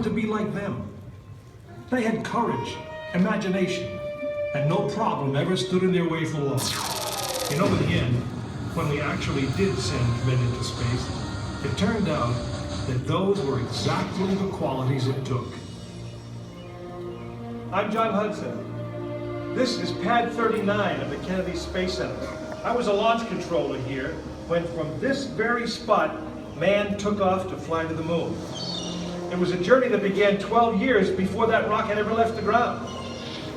to be like them. They had courage, imagination, and no problem ever stood in their way for long. You know, in the end, when we actually did send men into space, it turned out that those were exactly the qualities it took. I'm John Hudson. This is Pad 39 of the Kennedy Space Center. I was a launch controller here when from this very spot, man took off to fly to the moon. It was a journey that began 12 years before that rocket ever left the ground.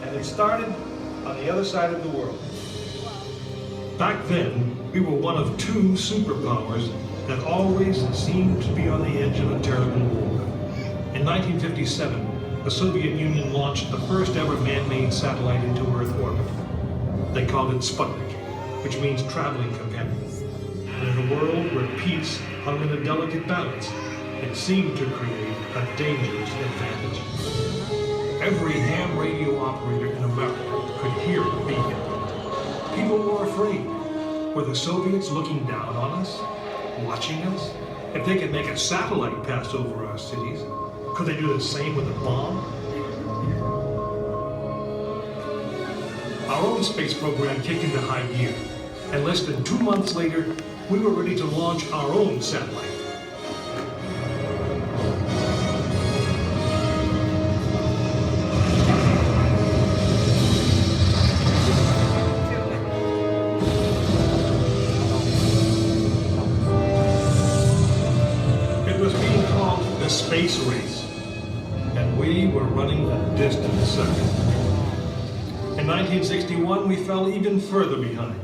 And it started on the other side of the world. Back then, we were one of two superpowers that always seemed to be on the edge of a terrible war. In 1957, the Soviet Union launched the first ever man-made satellite into Earth orbit. They called it Sputnik, which means traveling companion. And in a world where peace hung in a delicate balance, it seemed to create a dangerous advantage. Every ham radio operator in America could hear it beacon. People were afraid. Were the Soviets looking down on us? Watching us? If they could make a satellite pass over our cities, could they do the same with a bomb? Our own space program kicked into high gear, and less than 2 months later, we were ready to launch our own satellite. Space race, and we were running a distant second. In 1961, we fell even further behind.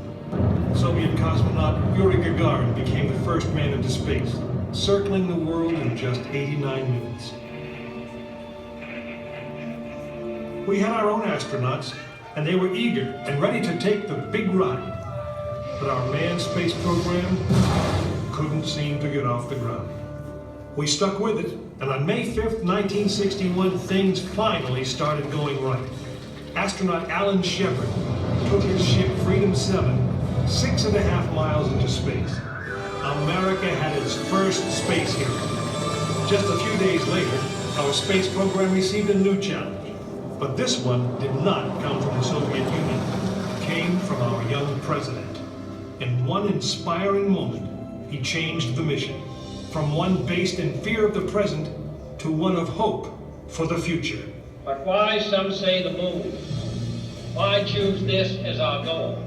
Soviet cosmonaut Yuri Gagarin became the first man into space, circling the world in just 89 minutes. We had our own astronauts, and they were eager and ready to take the big ride. But our manned space program couldn't seem to get off the ground. We stuck with it, and on May 5th, 1961, things finally started going right. Astronaut Alan Shepard took his ship Freedom 7 6.5 miles into space. America had its first space hero. Just a few days later, our space program received a new challenge. But this one did not come from the Soviet Union. It came from our young president. In one inspiring moment, he changed the mission. From one based in fear of the present to one of hope for the future. But why, some say, the moon? Why choose this as our goal?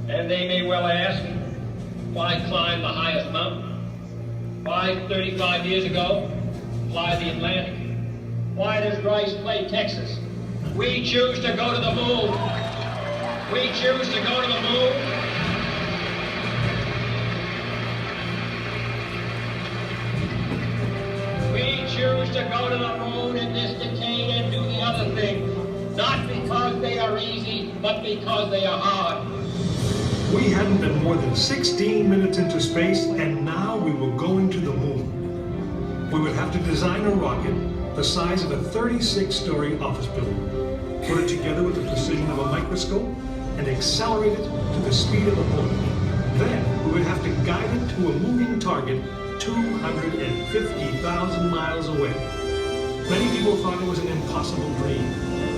And they may well ask, why climb the highest mountain? Why, 35 years ago, fly the Atlantic? Why does Grice play Texas? We choose to go to the moon. We choose to go to the moon. Choose to go to the moon in this decade and do the other thing, not because they are easy, but because they are hard. We hadn't been more than 16 minutes into space, and now we were going to the moon. We would have to design a rocket the size of a 36-story office building, put it together with the precision of a microscope, and accelerate it to the speed of a bullet. Then we would have to guide it to a moving target 250,000 miles away. Many people thought it was an impossible dream,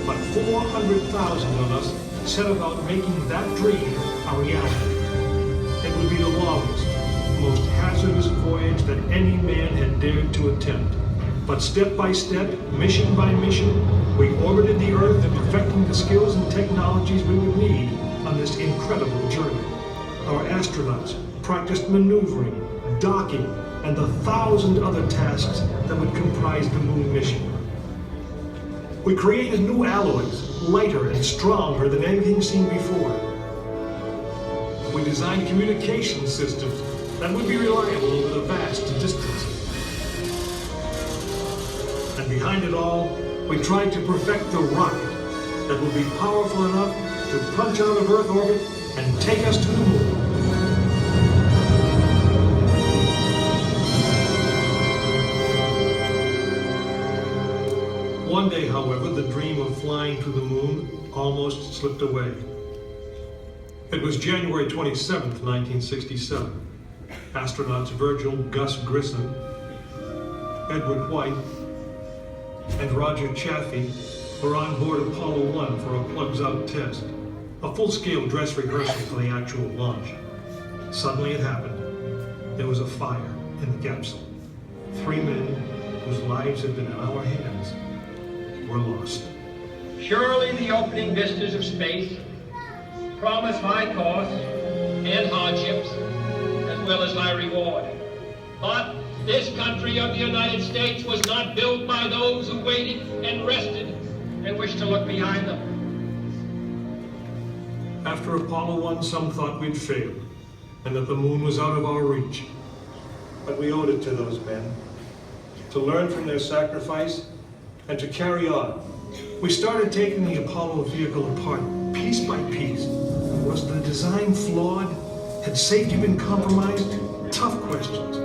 but 400,000 of us set about making that dream a reality. It would be the longest, most hazardous voyage that any man had dared to attempt. But step by step, mission by mission, we orbited the Earth, perfecting the skills and technologies we would need on this incredible journey. Our astronauts practiced maneuvering, docking, and the 1,000 other tasks that would comprise the moon mission. We created new alloys, lighter and stronger than anything seen before. We designed communication systems that would be reliable over the vast distances. And behind it all, we tried to perfect the rocket that would be powerful enough to punch out of Earth orbit and take us to the moon. One day, however, the dream of flying to the moon almost slipped away. It was January 27th, 1967. Astronauts Virgil Gus Grissom, Edward White, and Roger Chaffee were on board Apollo 1 for a plugs-out test, a full-scale dress rehearsal for the actual launch. Suddenly it happened. There was a fire in the capsule. 3 men whose lives had been in our hands were lost. Surely the opening vistas of space promise high costs and hardships, as well as high reward. But this country of the United States was not built by those who waited and rested and wished to look behind them. After Apollo 1, some thought we'd failed, and that the moon was out of our reach. But we owed it to those men to learn from their sacrifice and to carry on. We started taking the Apollo vehicle apart, piece by piece. Was the design flawed? Had safety been compromised? Tough questions.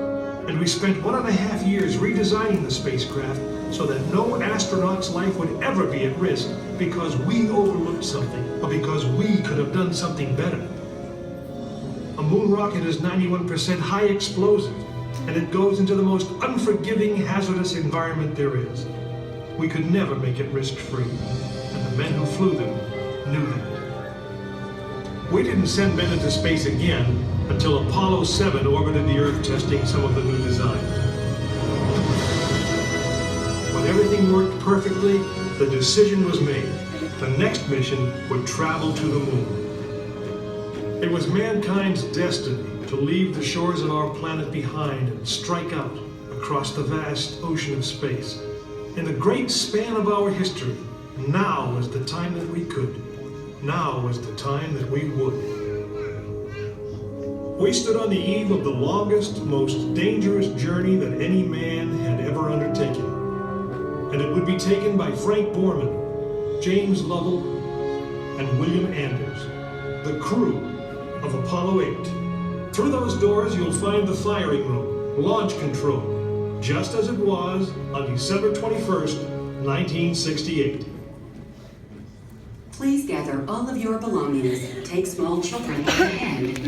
And we spent 1.5 years redesigning the spacecraft so that no astronaut's life would ever be at risk because we overlooked something or because we could have done something better. A moon rocket is 91% high explosive, and it goes into the most unforgiving, hazardous environment there is. We could never make it risk-free, and the men who flew them knew that. We didn't send men into space again until Apollo 7 orbited the Earth testing some of the new designs. When everything worked perfectly, the decision was made. The next mission would travel to the moon. It was mankind's destiny to leave the shores of our planet behind and strike out across the vast ocean of space. In the great span of our history, now was the time that we could. Now was the time that we would. We stood on the eve of the longest, most dangerous journey that any man had ever undertaken. And it would be taken by Frank Borman, James Lovell, and William Anders, the crew of Apollo 8. Through those doors, you'll find the firing room, launch control, just as it was on December 21st, 1968. Please gather all of your belongings. Take small children by the hand.